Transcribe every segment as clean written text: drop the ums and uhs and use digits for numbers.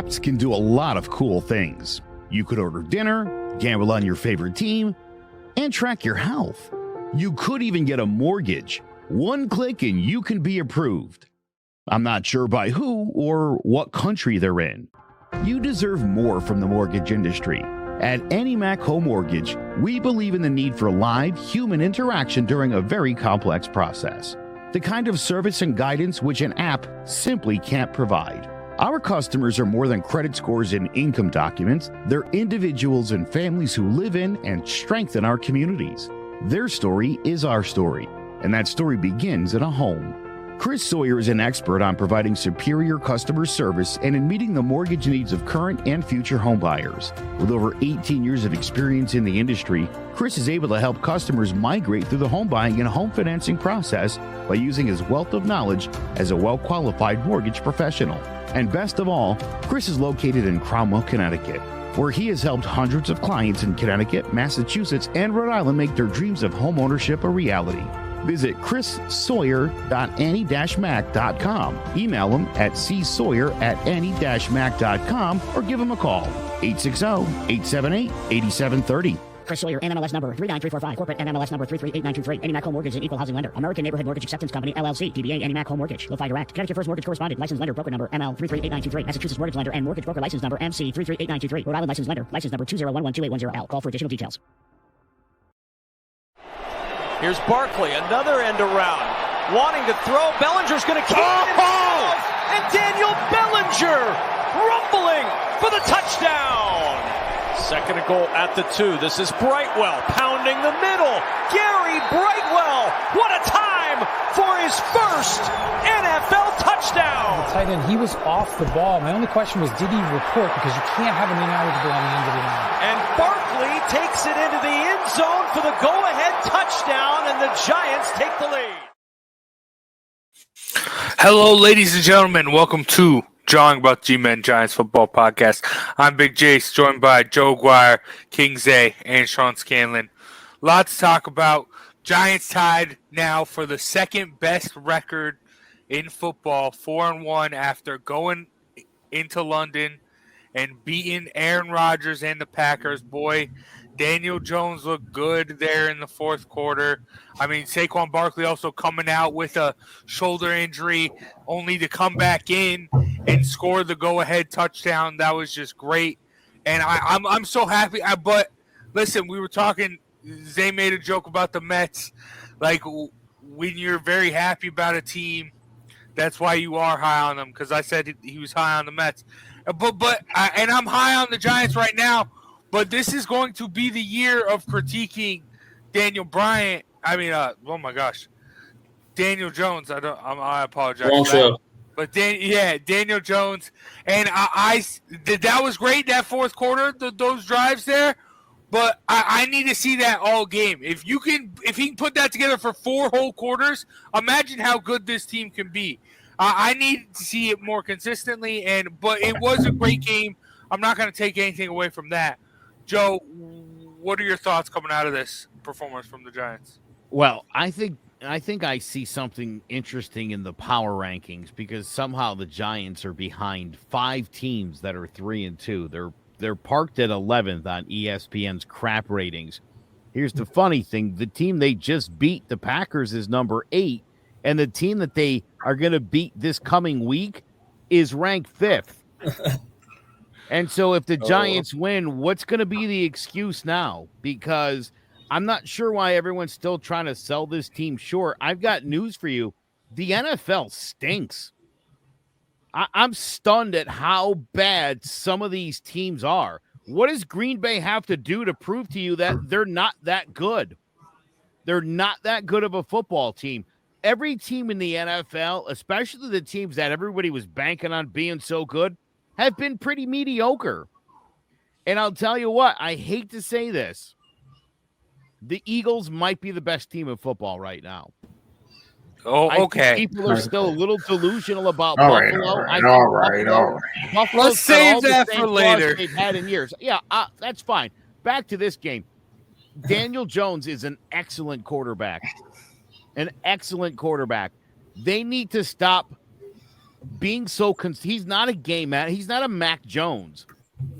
Apps can do a lot of cool things. You could order dinner, gamble on your favorite team, and track your health. You could even get a mortgage. One click and you can be approved. I'm not sure by who or what country they're in. You deserve more from the mortgage industry. At AnyMac Home Mortgage, we believe in the need for live human interaction during a very complex process. The kind of service and guidance which an app simply can't provide. Our customers are more than credit scores and income documents. They're individuals and families who live in and strengthen our communities. Their story is our story, and that story begins in a home. Chris Sawyer is an expert on providing superior customer service and in meeting the mortgage needs of current and future homebuyers. With over 18 years of experience in the industry, Chris is able to help customers migrate through the home buying and home financing process by using his wealth of knowledge as a well-qualified mortgage professional. And best of all, Chris is located in Cromwell, Connecticut, where he has helped hundreds of clients in Connecticut, Massachusetts, and Rhode Island make their dreams of homeownership a reality. Visit chrissawyer.any-mac.com. Email him at csawyer@any-mac.com or give him a call, 860-878-8730. Chris Sawyer, NMLS number 39345, corporate NMLS number 338923. AnyMac Home Mortgage is an equal housing lender. American Neighborhood Mortgage Acceptance Company, LLC. DBA AnyMac Home Mortgage. Go Direct. Connecticut First Mortgage Correspondent. License lender. Broker number ML 338923. Massachusetts Mortgage Lender and Mortgage Broker License number MC 338923. Rhode Island License Lender. License number 201128110L. Call for additional details. Here's Barkley, another end around. Wanting to throw. Bellinger's going to keep it himself. And Daniel Bellinger rumbling for the touchdown. Second and goal at the 2. This is Brightwell pounding the middle. Gary Brightwell. What a time for his first NFL touchdown. The tight end, he was off the ball. My only question was, did he report? Because you can't have an ineligible on the end of the line. And Barkley takes it into the end zone for the go-ahead touchdown, and the Giants take the lead. Hello, ladies and gentlemen. Welcome to Jawing About GMen Giants Football Podcast. I'm Big Jace, joined by Joe Guire, King Zay, and Sean Scanlon. Lots to talk about. Giants tied now for the second best record in football, 4-1 after going into London and beating Aaron Rodgers and the Packers. Boy, Daniel Jones looked good there in the fourth quarter. I mean, Saquon Barkley also coming out with a shoulder injury, only to come back in and score the go-ahead touchdown. That was just great. And I'm so happy. But listen, we were talking, Zay made a joke about the Mets. Like, when you're very happy about a team, that's why you are high on them, because I said he was high on the Mets. But I'm high on the Giants right now. But this is going to be the year of critiquing Daniel Bryant. I mean, oh my gosh, Daniel Jones. I apologize. Wrong show. But Daniel Jones, and that was great, that fourth quarter, those drives there. But I need to see that all game. If he can put that together for 4 whole quarters, imagine how good this team can be. I need to see it more consistently, but it was a great game. I'm not going to take anything away from that. Joe, what are your thoughts coming out of this performance from the Giants? Well, I think I see something interesting in the power rankings, because somehow the Giants are behind 5 teams that are 3-2. They're parked at 11th on ESPN's crap ratings. Here's the funny thing. The team they just beat, the Packers, is number 8, and the team that they are going to beat this coming week is ranked 5th. And so if the Giants win, what's going to be the excuse now? Because I'm not sure why everyone's still trying to sell this team short. I've got news for you. The NFL stinks. I'm stunned at how bad some of these teams are. What does Green Bay have to do to prove to you that they're not that good? They're not that good of a football team. Every team in the NFL, especially the teams that everybody was banking on being so good, have been pretty mediocre. And I'll tell you what, I hate to say this. The Eagles might be the best team in football right now. Oh, okay. People are still a little delusional about All Buffalo. right. Buffalo's Let's save got all that the for same later. flaws they've had in years. Yeah, that's fine. Back to this game. Daniel Jones is an excellent quarterback. They need to stop being so he's not a game man. He's not a Mac Jones.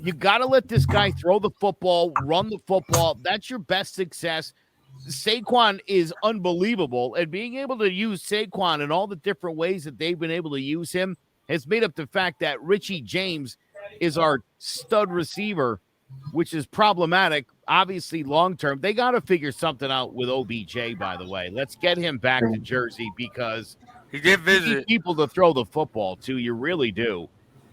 You got to let this guy throw the football, run the football. That's your best success. Saquon is unbelievable, and being able to use Saquon in all the different ways that they've been able to use him has made up the fact that Richie James is our stud receiver, which is problematic, obviously, long-term. They got to figure something out with OBJ, by the way. Let's get him back to Jersey because he did visit. You need people to throw the football to. You really do.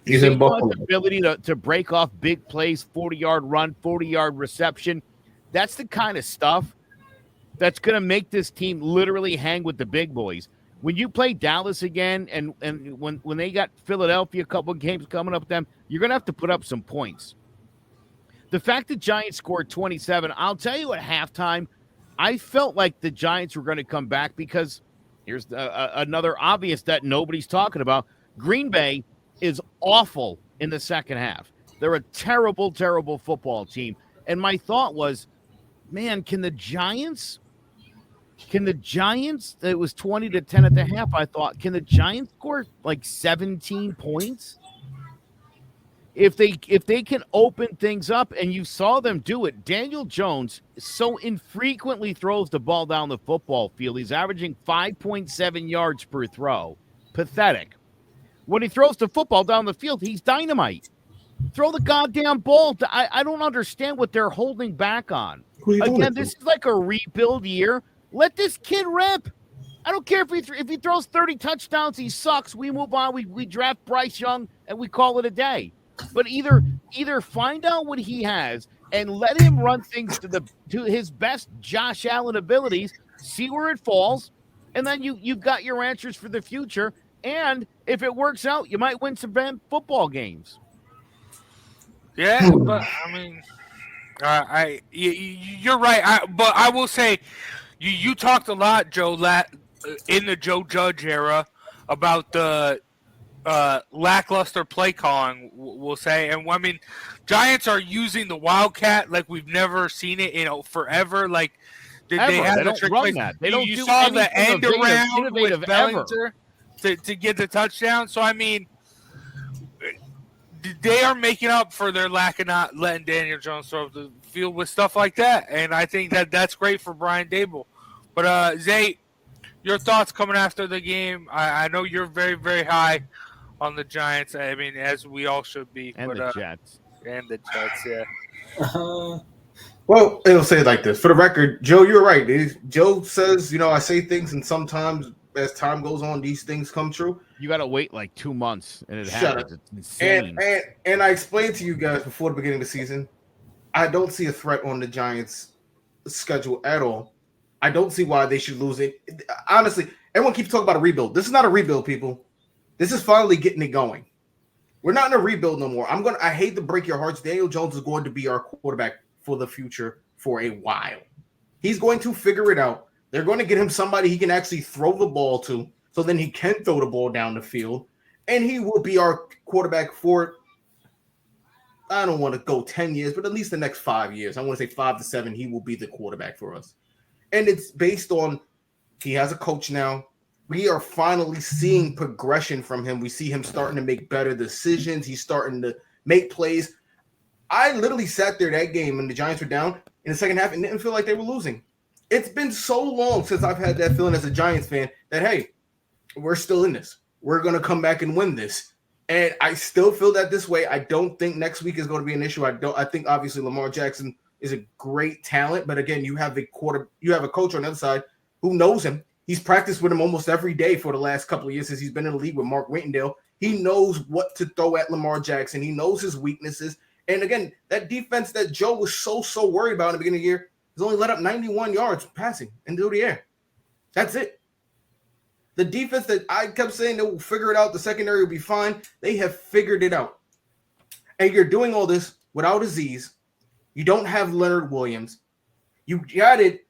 He's in Buffalo. Ability to break off big plays, 40-yard run, 40-yard reception. That's the kind of stuff that's going to make this team literally hang with the big boys. When you play Dallas again and when they got Philadelphia a couple of games coming up with them, you're going to have to put up some points. The fact that Giants scored 27, I'll tell you at halftime, I felt like the Giants were going to come back because here's another obvious that nobody's talking about. Green Bay is awful in the second half. They're a terrible, terrible football team. And my thought was, man, can the Giants, it was 20-10 at the half, I thought, can the Giants score like 17 points? If they can open things up, and you saw them do it, Daniel Jones so infrequently throws the ball down the football field. He's averaging 5.7 yards per throw. Pathetic. When he throws the football down the field, he's dynamite. Throw the goddamn ball. I don't understand what they're holding back on. Again, this is like a rebuild year. Let this kid rip. I don't care if he throws 30 touchdowns, he sucks. We move on. We draft Bryce Young, and we call it a day. But either find out what he has and let him run things to his best Josh Allen abilities, see where it falls, and then you've got your answers for the future. And if it works out, you might win some football games. Yeah, but I mean, you're right. But I will say, you talked a lot, Joe, in the Joe Judge era about the lackluster play calling, we'll say. And I mean, Giants are using the Wildcat like we've never seen it in forever. Like, did they have the trick plays? They don't. You saw the end around with Bellinger to get the touchdown. So I mean, they are making up for their lack of not letting Daniel Jones throw the field with stuff like that, and I think that's great for Brian Daboll. But Zay, your thoughts coming after the game? I know you're very, very high on the Giants. I mean, as we all should be. And the Jets. And the Jets, yeah. Well, it'll say it like this. For the record, Joe, you're right. Joe says, I say things, and sometimes as time goes on, these things come true. You got to wait like 2 months, and it happens. It's insane. And I explained to you guys before the beginning of the season, I don't see a threat on the Giants' schedule at all. I don't see why they should lose it. Honestly, everyone keeps talking about a rebuild. This is not a rebuild, people. This is finally getting it going. We're not in a rebuild no more. I hate to break your hearts. Daniel Jones is going to be our quarterback for the future for a while. He's going to figure it out. They're going to get him somebody he can actually throw the ball to, so then he can throw the ball down the field, and he will be our quarterback for, I don't want to go 10 years, but at least the next 5 years. I want to say 5 to 7, he will be the quarterback for us. And it's based on he has a coach now. We are finally seeing progression from him. We see him starting to make better decisions. He's starting to make plays. I literally sat there that game when the Giants were down in the second half and didn't feel like they were losing. It's been so long since I've had that feeling as a Giants fan that, hey, we're still in this. We're going to come back and win this. And I still feel that this way. I don't think next week is going to be an issue. I think obviously Lamar Jackson is a great talent, but again, you have a coach on the other side who knows him. He's practiced with him almost every day for the last couple of years since he's been in the league with Mark Whitendale. He knows what to throw at Lamar Jackson. He knows his weaknesses. And again, that defense that Joe was so worried about in the beginning of the year has only let up 91 yards passing into the air. That's it. The defense that I kept saying they will figure it out, the secondary will be fine, they have figured it out. And you're doing all this without Aziz. You don't have Leonard Williams. You got it.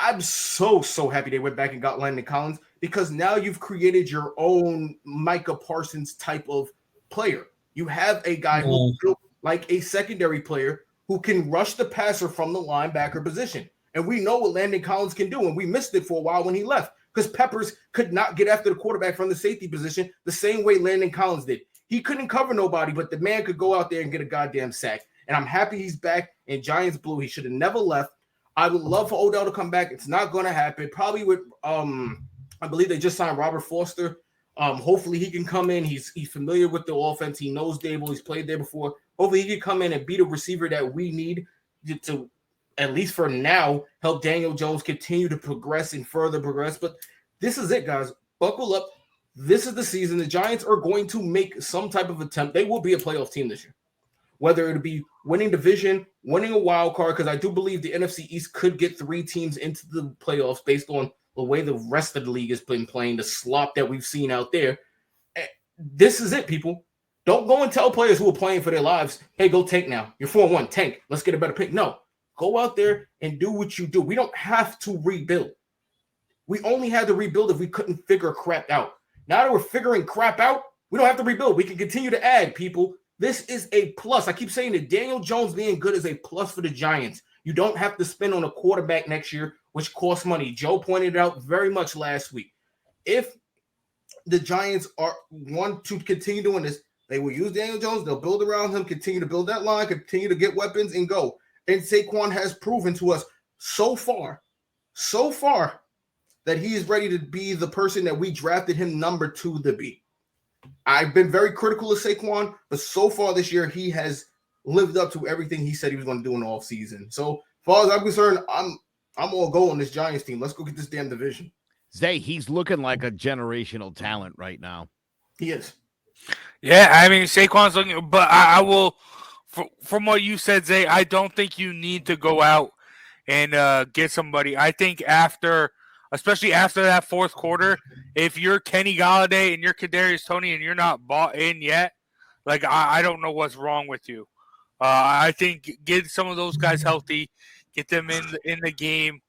I'm so happy they went back and got Landon Collins, because now you've created your own Micah Parsons type of player. You have a guy who built like a secondary player who can rush the passer from the linebacker position. And we know what Landon Collins can do, and we missed it for a while when he left. because Peppers could not get after the quarterback from the safety position the same way Landon Collins did. He couldn't cover nobody, but the man could go out there and get a goddamn sack. And I'm happy he's back in Giants blue. He should have never left. I would love for Odell to come back. It's not going to happen. Probably with, I believe they just signed Robert Foster. Hopefully he can come in. He's familiar with the offense. He knows Dable. He's played there before. Hopefully he can come in and be the receiver that we need to, at least for now, help Daniel Jones continue to progress and further progress. But this is it, guys. Buckle up. This is the season. The Giants are going to make some type of attempt. They will be a playoff team this year. Whether it'll be winning division, winning a wild card, because I do believe the NFC East could get 3 teams into the playoffs based on the way the rest of the league has been playing, the slop that we've seen out there. This is it, people. Don't go and tell players who are playing for their lives, hey, go tank now. You're 4-1, tank. Let's get a better pick. No, go out there and do what you do. We don't have to rebuild. We only had to rebuild if we couldn't figure crap out. Now that we're figuring crap out, we don't have to rebuild. We can continue to add people. This is a plus. I keep saying that Daniel Jones being good is a plus for the Giants. You don't have to spend on a quarterback next year, which costs money. Joe pointed it out very much last week. If the Giants want to continue doing this, they will use Daniel Jones. They'll build around him, continue to build that line, continue to get weapons and go. And Saquon has proven to us so far, that he is ready to be the person that we drafted him number 2 to be. I've been very critical of Saquon, but so far this year, he has lived up to everything he said he was going to do in the offseason. So, as far as I'm concerned, I'm all go on this Giants team. Let's go get this damn division. Zay, he's looking like a generational talent right now. He is. Yeah, I mean, Saquon's looking, but I will, from what you said, Zay, I don't think you need to go out and get somebody. I think especially after that fourth quarter, if you're Kenny Golladay and you're Kadarius Toney and you're not bought in yet, like I don't know what's wrong with you. I think get some of those guys healthy, get them in the game,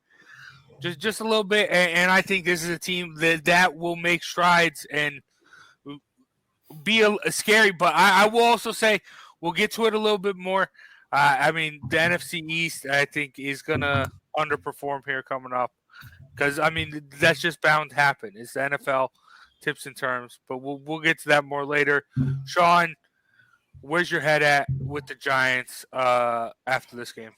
just a little bit, and I think this is a team that will make strides and be scary. But I will also say we'll get to it a little bit more. I mean, the NFC East, I think, is gonna underperform here coming up. Because, I mean, that's just bound to happen. It's the NFL tips and terms. But we'll get to that more later. Sean, where's your head at with the Giants after this game?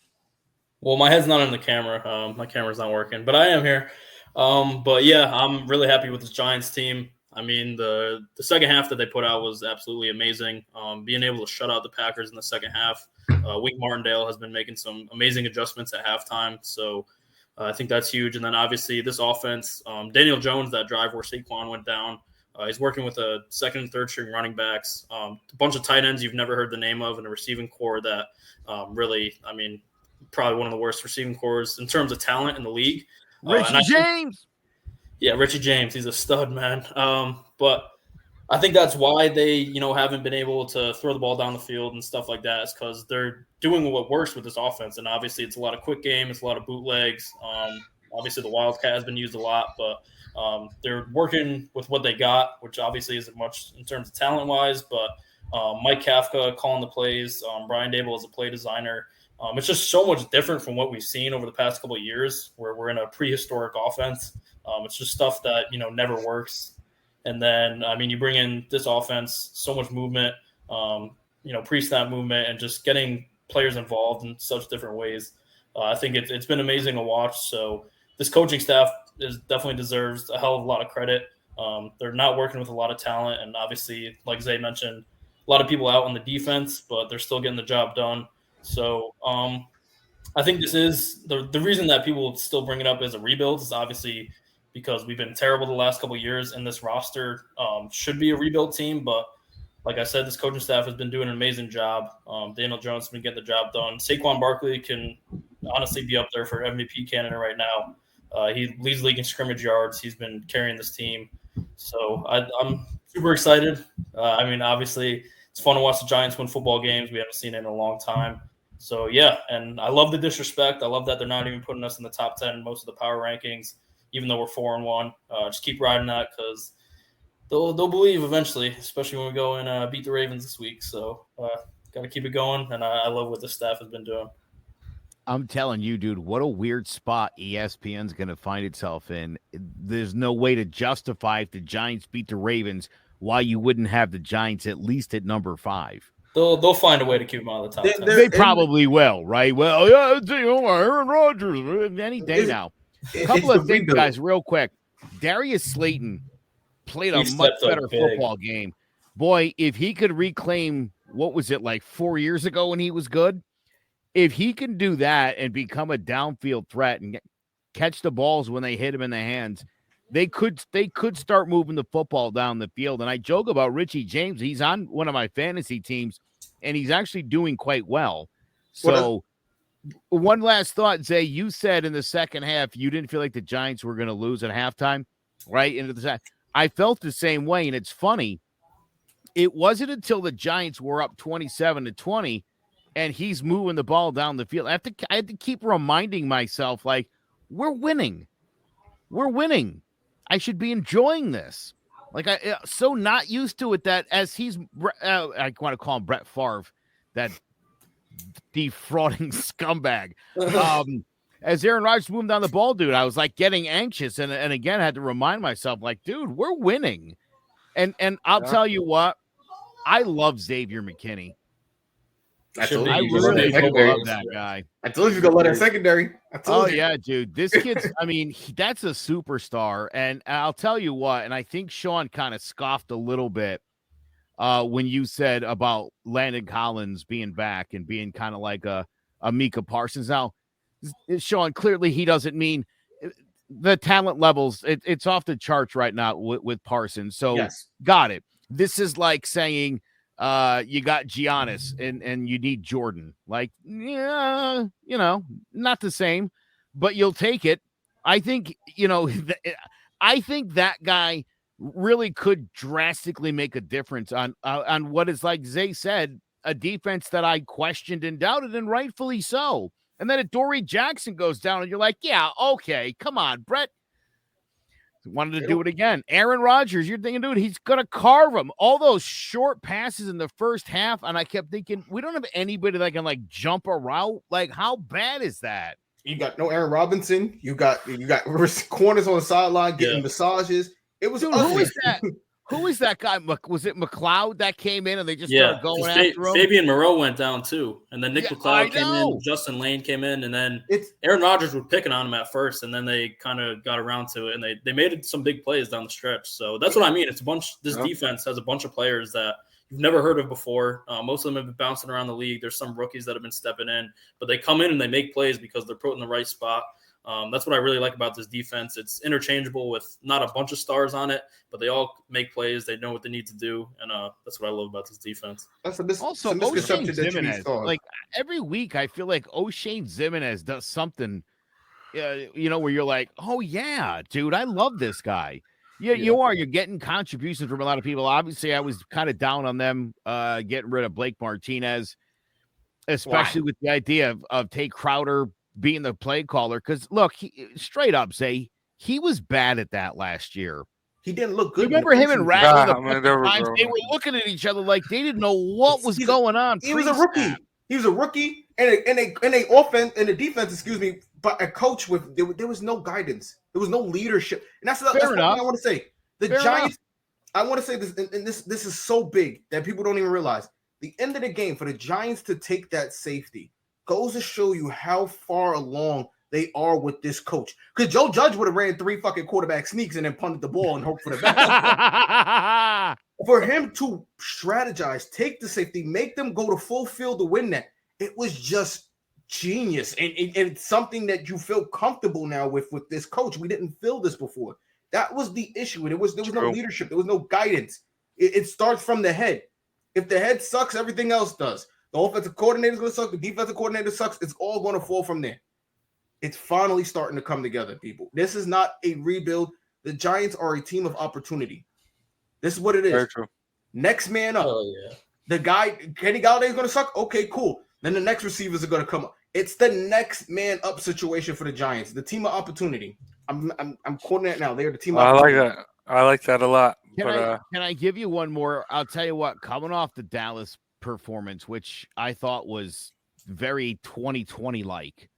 Well, my head's not in the camera. My camera's not working. But I am here. But, yeah, I'm really happy with this Giants team. I mean, the second half that they put out was absolutely amazing. Being able to shut out the Packers in the second half. Wink Martindale has been making some amazing adjustments at halftime. So, I think that's huge. And then obviously this offense, Daniel Jones, that drive where Saquon went down, he's working with a second and third string running backs, a bunch of tight ends you've never heard the name of, and a receiving core that really, I mean, probably one of the worst receiving cores in terms of talent in the league. Richie James. Yeah, Richie James. He's a stud, man. But I think that's why they, haven't been able to throw the ball down the field and stuff like that, is because they're doing what works with this offense. And obviously it's a lot of quick game. It's a lot of bootlegs. Obviously the Wildcat has been used a lot, but they're working with what they got, which obviously isn't much in terms of talent-wise. But Mike Kafka calling the plays, Brian Dable as a play designer. It's just so much different from what we've seen over the past couple of years where we're in a prehistoric offense. It's just stuff that, never works. And then, I mean, you bring in this offense, so much movement, pre-snap movement, and just getting players involved in such different ways. I think it's been amazing to watch. So this coaching staff definitely deserves a hell of a lot of credit. They're not working with a lot of talent. And obviously, like Zay mentioned, a lot of people out on the defense, but they're still getting the job done. So I think this is the reason that people still bring it up as a rebuild is obviously because we've been terrible the last couple of years, and this roster should be a rebuild team. But like I said, this coaching staff has been doing an amazing job. Daniel Jones has been getting the job done. Saquon Barkley can honestly be up there for MVP candidate right now. He leads the league in scrimmage yards. He's been carrying this team. So I'm super excited. I mean, obviously, it's fun to watch the Giants win football games. We haven't seen it in a long time. So, yeah, and I love the disrespect. I love that they're not even putting us in the top 10 in most of the power rankings, even though we're 4-1. Just keep riding that because they'll believe eventually, especially when we go and beat the Ravens this week. So, got to keep it going, and I love what the staff has been doing. I'm telling you, dude, what a weird spot ESPN's going to find itself in. There's no way to justify if the Giants beat the Ravens why you wouldn't have the Giants at least at number 5. They'll find a way to keep them out of the top 10. They probably will, right? Well, yeah, Aaron Rodgers any day now. A couple of things, guys, real quick. Darius Slayton played a much better football game. Boy, if he could reclaim, what was it, like 4 years ago when he was good? If he can do that and become a downfield threat and catch the balls when they hit him in the hands, they could start moving the football down the field. And I joke about Richie James. He's on one of my fantasy teams, and he's actually doing quite well. So one last thought, Zay, you said in the second half you didn't feel like the Giants were going to lose at halftime, right? Into the I felt the same way, and it's funny. It wasn't until the Giants were up 27-20 and he's moving the ball down the field. I had to keep reminding myself, like, we're winning. We're winning. I should be enjoying this. Like, I so not used to it that as he's, I want to call him Brett Favre, that defrauding scumbag. As Aaron Rodgers moved down the ball, dude, I was like getting anxious. And again, I had to remind myself, like, dude, we're winning. And I'll tell you what, I love Xavier McKinney. I really love that guy. I told you to let our secondary. Yeah, dude. This kid's, I mean, that's a superstar. And I'll tell you what, and I think Sean kind of scoffed a little bit when you said about Landon Collins being back and being kind of like a Micah Parsons. Now, Sean, clearly he doesn't mean the talent levels. It's off the charts right now with Parsons. So yes. Got it. This is like saying, you got Giannis and you need Jordan. Like, yeah, not the same, but you'll take it. I think, I think that guy really could drastically make a difference on what is, like Zay said, a defense that I questioned and doubted, and rightfully so. And then Adoree Jackson goes down and you're like, yeah, okay, come on, Brett. Wanted to do it again. Aaron Rodgers, you're thinking, dude, he's going to carve him. All those short passes in the first half, and I kept thinking, we don't have anybody that can, like, jump a route. Like, how bad is that? You got no Aaron Robinson. You got corners on the sideline getting massages. It was ugly. Who is that guy? Was it McLeod that came in and they just started going after him? Fabian Moreau went down too. And then Nick McLeod came in, Justin Lane came in, and then Aaron Rodgers was picking on him at first, and then they kind of got around to it, and they made some big plays down the stretch. So that's what I mean. It's a bunch. This defense has a bunch of players that you've never heard of before. Most of them have been bouncing around the league. There's some rookies that have been stepping in, but they come in and they make plays because they're put in the right spot. That's what I really like about this defense. It's interchangeable with not a bunch of stars on it, but they all make plays. They know what they need to do, and that's what I love about this defense. That's a also misconception O'Shane Ximines. Like every week, I feel like O'Shane Ximines does something, where you're like, oh yeah, dude, I love this guy. Yeah, you're getting contributions from a lot of people. Obviously, I was kind of down on them getting rid of Blake Martinez, especially with the idea of Tay Crowder being the play caller, because look, straight up say he was bad at that last year. He didn't look good. Remember him and Rattler times they were looking at each other like they didn't know what was going on. He was a rookie. He was a rookie, and a offense and a defense. Excuse me, but a coach with there was no guidance. There was no leadership, and that's what I want to say. The Giants. I want to say this, and this is so big that people don't even realize. The end of the game for the Giants to take that safety goes to show you how far along they are with this coach. Because Joe Judge would have ran 3 fucking quarterback sneaks and then punted the ball and hoped for the best. For him to strategize, take the safety, make them go to full field to win that, it was just genius. And it's something that you feel comfortable now with this coach. We didn't feel this before. That was the issue. And there was no leadership. There was no guidance. It starts from the head. If the head sucks, everything else does. The offensive coordinator is going to suck. The defensive coordinator sucks. It's all going to fall from there. It's finally starting to come together, people. This is not a rebuild. The Giants are a team of opportunity. This is what it is. Very true. Next man up. Oh, yeah. The guy, Kenny Galladay is going to suck. Okay, cool. Then the next receivers are going to come up. It's the next man up situation for the Giants. The team of opportunity. I'm quoting that now. They're the team of opportunity. I like that. I like that a lot. Can I give you one more? I'll tell you what, coming off the Dallas performance, which I thought was very 2020 like.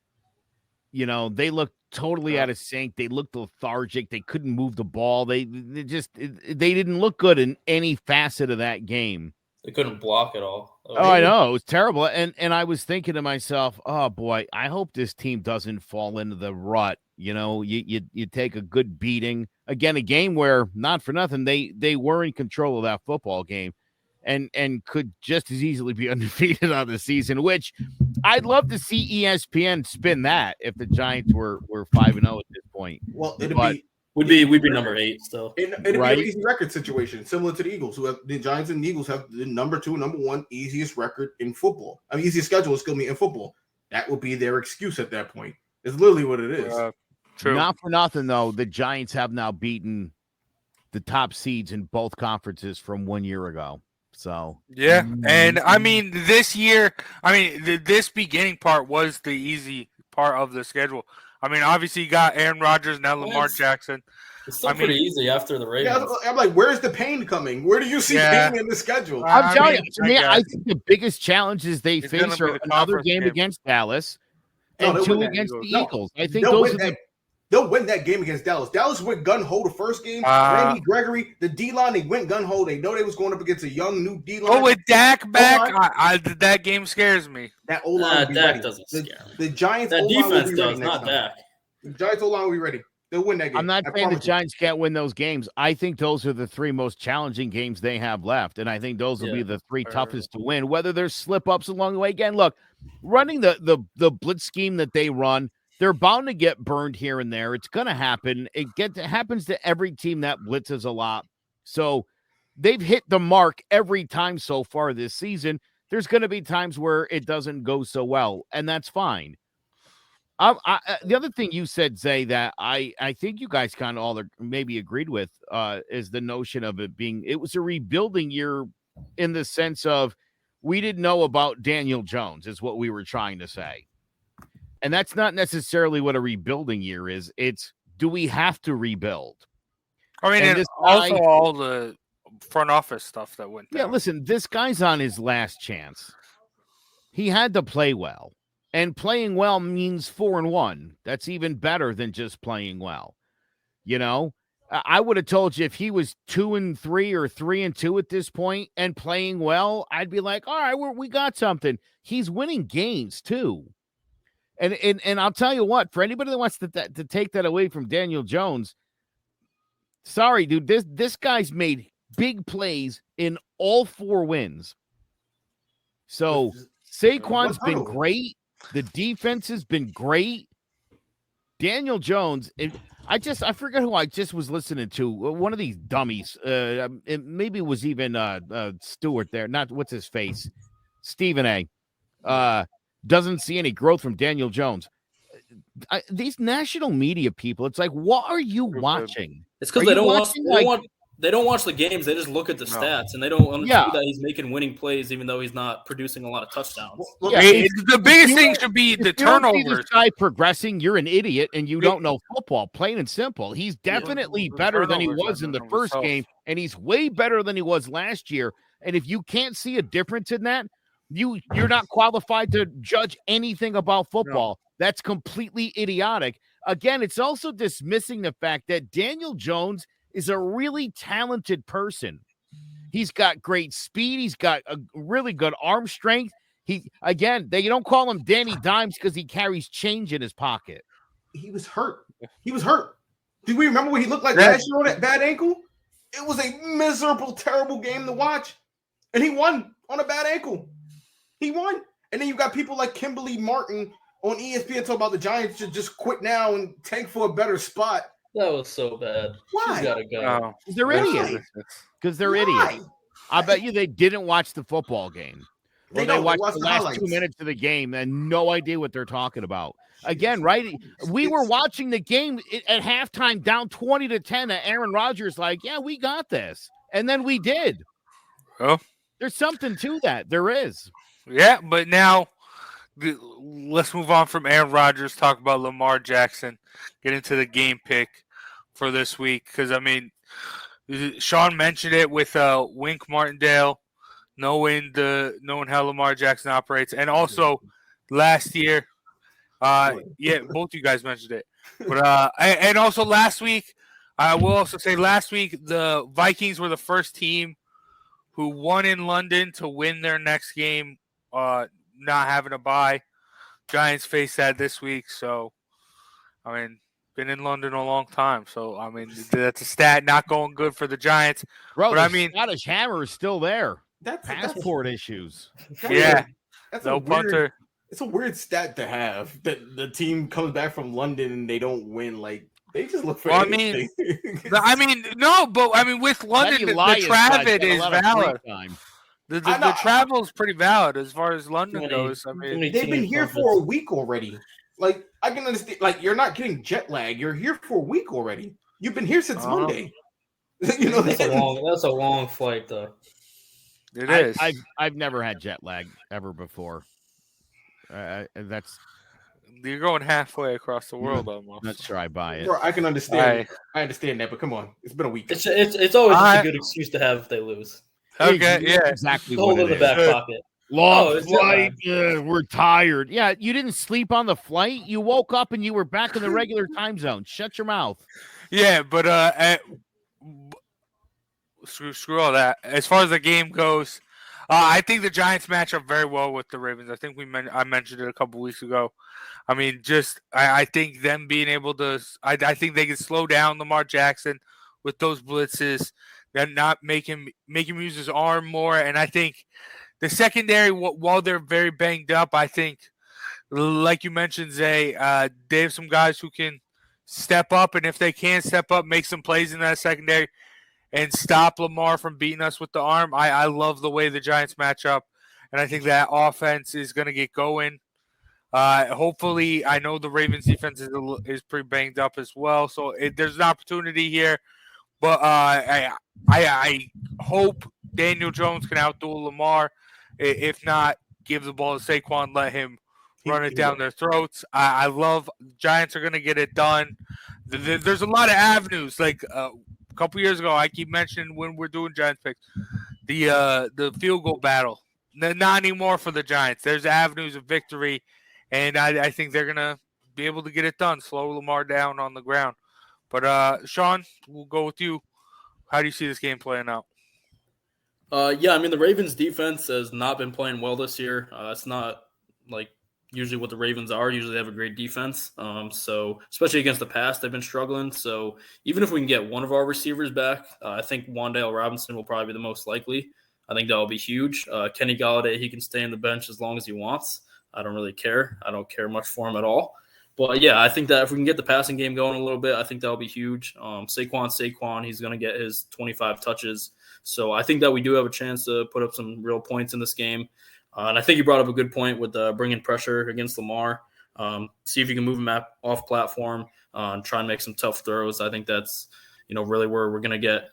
They looked totally out of sync. They looked lethargic. They couldn't move the ball. They didn't look good in any facet of that game. They couldn't block at all. I know. It was terrible. And I was thinking to myself, oh boy, I hope this team doesn't fall into the rut. You take a good beating. Again, a game where, not for nothing, they were in control of that football game and could just as easily be undefeated on the season, which I'd love to see ESPN spin that if the Giants were 5-0 at this point. Well, we'd be number 8 still. It'd be an easy record situation, similar to the Eagles, the Giants and the Eagles have the number 2, number 1 easiest record in football. Easiest schedule in football. That would be their excuse at that point. It's literally what it is. True. Not for nothing, though, the Giants have now beaten the top seeds in both conferences from 1 year ago. So yeah, and this year, this beginning part was the easy part of the schedule. Obviously you got Aaron Rodgers, now Lamar Jackson. It's still pretty easy after the Ravens. Yeah, I'm like, where's the pain coming? Where do you see pain in the schedule? I'm telling you, I think the biggest challenges they face are another game against Dallas and 2 against the Eagles. I think they'll win that game against Dallas. Dallas went gun-ho the first game. Randy Gregory, the D-line, they went gun-ho. They know they was going up against a young, new D-line. Oh, with Dak back, that game scares me. That O-line will be ready. Doesn't scare me. The Giants that O-line defense will be does, ready not Dak. The Giants O-line will be ready. They'll win that game. I'm not saying the Giants can't win those games. I think those are the 3 most challenging games they have left, and I think those will be the 3 toughest to win, whether there's slip-ups along the way. Again, look, running the blitz scheme that they run, they're bound to get burned here and there. It's going to happen. It happens to every team that blitzes a lot. So they've hit the mark every time so far this season. There's going to be times where it doesn't go so well, and that's fine. The other thing you said, Zay, that I think you guys kind of all maybe agreed with is the notion of it was a rebuilding year in the sense of we didn't know about Daniel Jones is what we were trying to say. And that's not necessarily what a rebuilding year is. It's, do we have to rebuild? And also all the front office stuff that went down. Yeah, listen, this guy's on his last chance. He had to play well. And playing well means 4-1. That's even better than just playing well. I would have told you if he was 2-3 or 3-2 at this point and playing well, I'd be like, all right, we got something. He's winning games too. And I'll tell you what, for anybody that wants to take that away from Daniel Jones, sorry, dude, this guy's made big plays in all 4 wins. So Saquon's been great. The defense has been great. Daniel Jones, I forget who I just was listening to. One of these dummies. Maybe it was even Stewart there. Not what's his face, Stephen A. Doesn't see any growth from Daniel Jones. These national media people, it's like, what are you watching? It's because they don't watch the games. They just look at the stats, and they don't understand that he's making winning plays, even though he's not producing a lot of touchdowns. The biggest thing should be the turnovers. If you this guy progressing, you're an idiot, and you don't know football, plain and simple. He's definitely better than he was in the first game, and he's way better than he was last year. And if you can't see a difference in that, you're not qualified to judge anything about football. No. That's completely idiotic. Again, it's also dismissing the fact that Daniel Jones is a really talented person. He's got great speed. He's got a really good arm strength. They don't call him Danny Dimes because he carries change in his pocket. He was hurt. Do we remember what he looked like last year on that bad ankle? It was a miserable, terrible game to watch. And he won on a bad ankle. He won. And then you got people like Kimberly Martin on ESPN talking about the Giants should just quit now and tank for a better spot. That was so bad. Why? She's gotta go. They're idiots. Because they're idiots. I bet you they didn't watch the football game. They watched the last highlights. 2 minutes of the game and no idea what they're talking about. Again, right? We were watching the game at halftime down 20-10 and Aaron Rodgers like, yeah, we got this. And then we did. Oh. There's something to that. There is. Yeah, but now let's move on from Aaron Rodgers, talk about Lamar Jackson, get into the game pick for this week. Because, Sean mentioned it with Wink Martindale, knowing how Lamar Jackson operates. And also last year, Yeah, both you guys mentioned it. But and also last week, I will also say last week the Vikings were the first team who won in London to win their next game, not having a bye. Giants face that this week, so I mean, been in London a long time, so I mean that's a stat not going good for the Giants. Bro, but the I mean, Scottish Hammer is still there. That's Passport issues. Yeah, that's no a punter. weird. It's a weird stat to have that the team comes back from London and they don't win. Like they just look for anything. I mean, no, but I mean, with London, the travel is valid. The travel is pretty valid as far as London goes. I mean, they've been here for a week already. Like I can understand. Like you're not getting jet lag. You're here for a week already. You've been here since Monday. You know that's a long flight though. It is. I've never had jet lag ever before. That's you're going halfway across the world almost. Not sure I buy it. Bro, I can understand. I understand that, but come on, it's been a week. It's always just a good excuse to have if they lose. Okay, yeah, exactly. Hold in the back pocket. Long flight. We're tired. Yeah, you didn't sleep on the flight. You woke up and you were back in the regular time zone. Shut your mouth. Yeah, but screw all that. As far as the game goes, I think the Giants match up very well with the Ravens. I think I mentioned it a couple weeks ago. I mean, I think them being able to I think they can slow down Lamar Jackson with those blitzes. They're not make him use his arm more. And I think the secondary, while they're very banged up, I think, like you mentioned, Zay, they have some guys who can step up. And if they can step up, make some plays in that secondary and stop Lamar from beating us with the arm. I love the way the Giants match up, and I think that offense is going to get going. Hopefully, I know the Ravens defense is pretty banged up as well, so there's an opportunity here. But I hope Daniel Jones can outduel Lamar. If not, give the ball to Saquon, let him run it down their throats. I love Giants are going to get it done. There's a lot of avenues, like a couple years ago, I keep mentioning when we're doing Giants picks, the field goal battle. Not anymore for the Giants. There's avenues of victory, and I think they're going to be able to get it done, slow Lamar down on the ground. But, Sean, we'll go with you. How do you see this game playing out? Yeah, I mean, the Ravens defense has not been playing well this year. It's not like usually what the Ravens are. Usually they have a great defense. So especially against the pass, they've been struggling. So even if we can get one of our receivers back, I think Wan'Dale Robinson will probably be the most likely. I think that will be huge. Kenny Golladay, he can stay on the bench as long as he wants. I don't really care. I don't care much for him at all. But yeah, I think that if we can get the passing game going a little bit, I think that'll be huge. Saquon, he's going to get his 25 touches. So I think that we do have a chance to put up some real points in this game. And I think you brought up a good point with bringing pressure against Lamar. See if you can move him off platform and try and make some tough throws. I think that's, really where we're going to get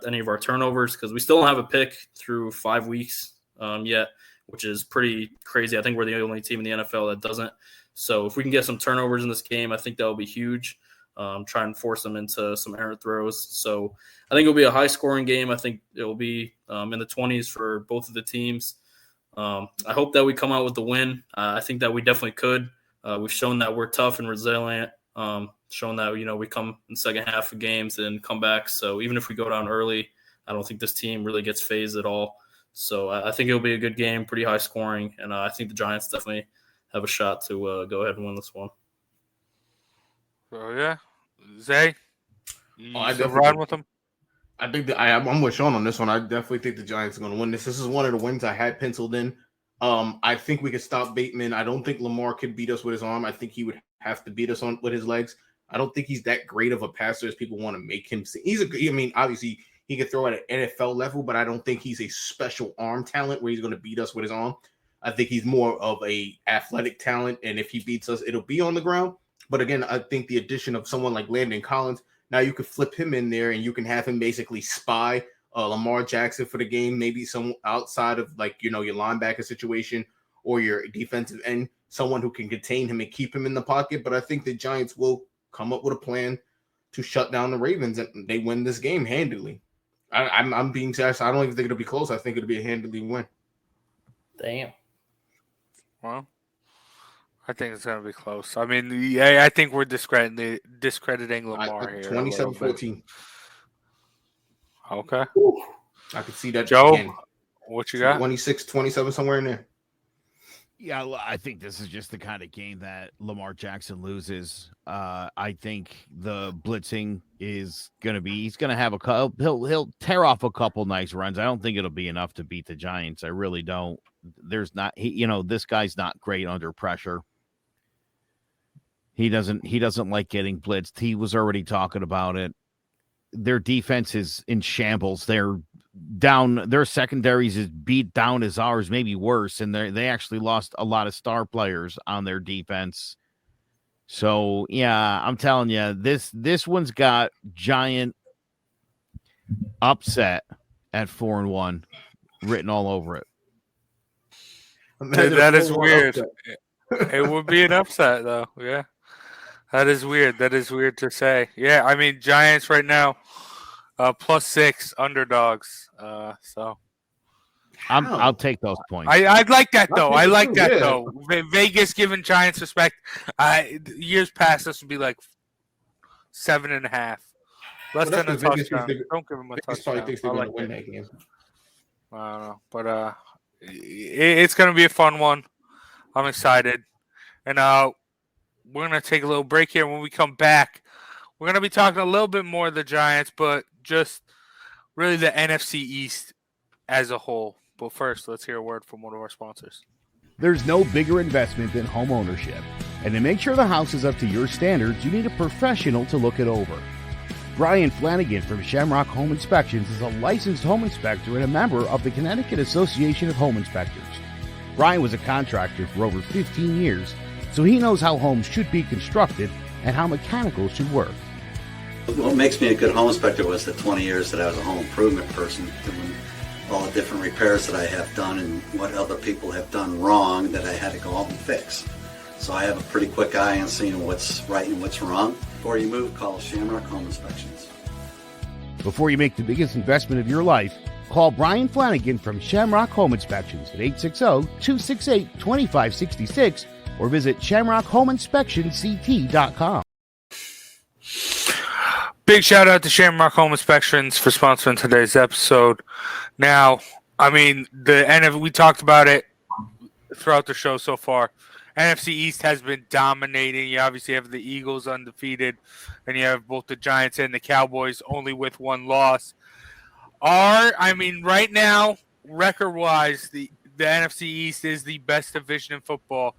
any of our turnovers, because we still don't have a pick through 5 weeks yet, which is pretty crazy. I think we're the only team in the NFL that doesn't. So if we can get some turnovers in this game, I think that will be huge. Try and force them into some errant throws. So I think it'll be a high-scoring game. I think it will be in the 20s for both of the teams. I hope that we come out with the win. I think that we definitely could. We've shown that we're tough and resilient, shown that, we come in the second half of games and come back. So even if we go down early, I don't think this team really gets phased at all. So I think it'll be a good game, pretty high scoring, and I think the Giants definitely have a shot to go ahead and win this one. Oh, yeah. Zay? I still riding with them? I think that I'm with Sean on this one. I definitely think the Giants are going to win this. This is one of the wins I had penciled in. I think we could stop Bateman. I don't think Lamar could beat us with his arm. I think he would have to beat us with his legs. I don't think he's that great of a passer as people want to make him see. Obviously he could throw at an NFL level, but I don't think he's a special arm talent where he's going to beat us with his arm. I think he's more of a athletic talent, and if he beats us, it'll be on the ground. But again, I think the addition of someone like Landon Collins, now you could flip him in there and you can have him basically spy Lamar Jackson for the game, maybe some outside of your linebacker situation or your defensive end, someone who can contain him and keep him in the pocket. But I think the Giants will come up with a plan to shut down the Ravens, and they win this game handily. I'm being serious. I don't even think it'll be close. I think it'll be a handily win. Damn. Well, I think it's going to be close. I mean, yeah, I think we're discrediting Lamar here. 27-14. Okay. I could see that. Joe, again. what you got? 26-27, somewhere in there. Yeah, I think this is just the kind of game that Lamar Jackson loses. I think the blitzing is going to be, he's going to have a couple, he'll tear off a couple nice runs. I don't think it'll be enough to beat the Giants. I really don't. There's not, this guy's not great under pressure. He doesn't like getting blitzed. He was already talking about it. Their defense is in shambles. They're down. Their secondaries is beat down as ours, maybe worse. And they actually lost a lot of star players on their defense. So yeah, I'm telling you, this one's got Giant upset at 4-1 written all over it. That is weird. It would be an upset though. Yeah. That is weird. That is weird to say. Yeah, I mean, Giants right now, +6 underdogs. So I'll take those points. I'd like that though. I like that though. Vegas giving Giants respect. Years past, this would be like 7.5. Less than a touchdown. Don't give them a touchdown. I like win that game. I don't know, but it's gonna be a fun one. I'm excited, and we're going to take a little break here. When we come back, we're going to be talking a little bit more of the Giants, but just really the NFC East as a whole. But first, let's hear a word from one of our sponsors. There's no bigger investment than home ownership. And to make sure the house is up to your standards, you need a professional to look it over. Brian Flanagan from Shamrock Home Inspections is a licensed home inspector and a member of the Connecticut Association of Home Inspectors. Brian was a contractor for over 15 years, so he knows how homes should be constructed and how mechanicals should work. What makes me a good home inspector was the 20 years that I was a home improvement person, doing all the different repairs that I have done and what other people have done wrong that I had to go out and fix. So I have a pretty quick eye on seeing what's right and what's wrong. Before you move, call Shamrock Home Inspections. Before you make the biggest investment of your life, call Brian Flanagan from Shamrock Home Inspections at 860-268-2566 or visit shamrockhomeinspectionct.com. Big shout out to Shamrock Home Inspections for sponsoring today's episode. Now, I mean, we talked about it throughout the show so far. NFC East has been dominating. You obviously have the Eagles undefeated, and you have both the Giants and the Cowboys only with one loss. Right now, record-wise, the NFC East is the best division in football.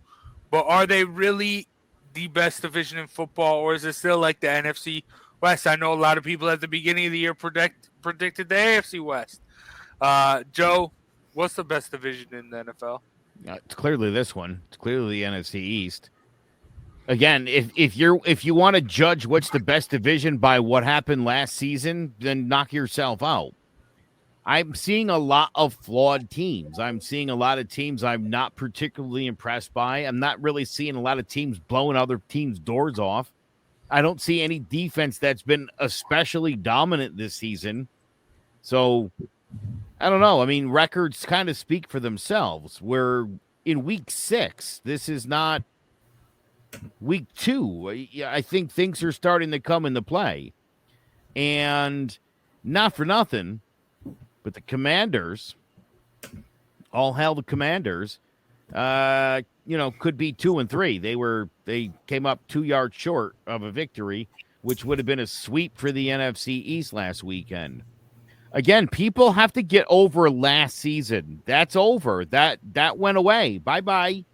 But are they really the best division in football, or is it still like the NFC West? I know a lot of people at the beginning of the year predicted the AFC West. Joe, what's the best division in the NFL? It's clearly this one. It's clearly the NFC East. Again, if you want to judge what's the best division by what happened last season, then knock yourself out. I'm seeing a lot of flawed teams. I'm seeing a lot of teams I'm not particularly impressed by. I'm not really seeing a lot of teams blowing other teams' doors off. I don't see any defense that's been especially dominant this season. So, I don't know. I mean, records kind of speak for themselves. We're in week 6. This is not week 2. I think things are starting to come into play. And not for nothing, but the Commanders, all hail the Commanders, could be 2-3. They came up 2 yards short of a victory, which would have been a sweep for the NFC East last weekend. Again, people have to get over last season. That's over. That went away. Bye-bye.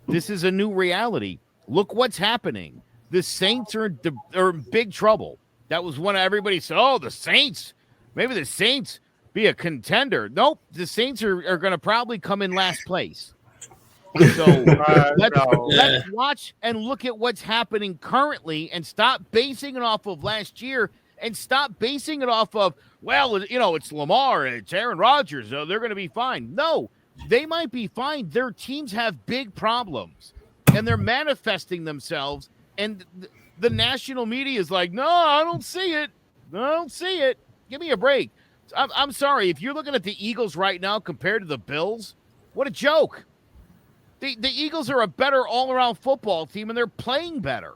This is a new reality. Look what's happening. The Saints are in big trouble. That was when everybody said, oh, the Saints. Maybe the Saints be a contender. Nope. The Saints are going to probably come in last place. So let's watch and look at what's happening currently and stop basing it off of last year and stop basing it off of, it's Lamar, it's Aaron Rodgers, so they're going to be fine. No, they might be fine. Their teams have big problems, and they're manifesting themselves, and the national media is like, no, I don't see it. I don't see it. Give me a break. I'm sorry. If you're looking at the Eagles right now compared to the Bills, what a joke. The Eagles are a better all-around football team, and they're playing better.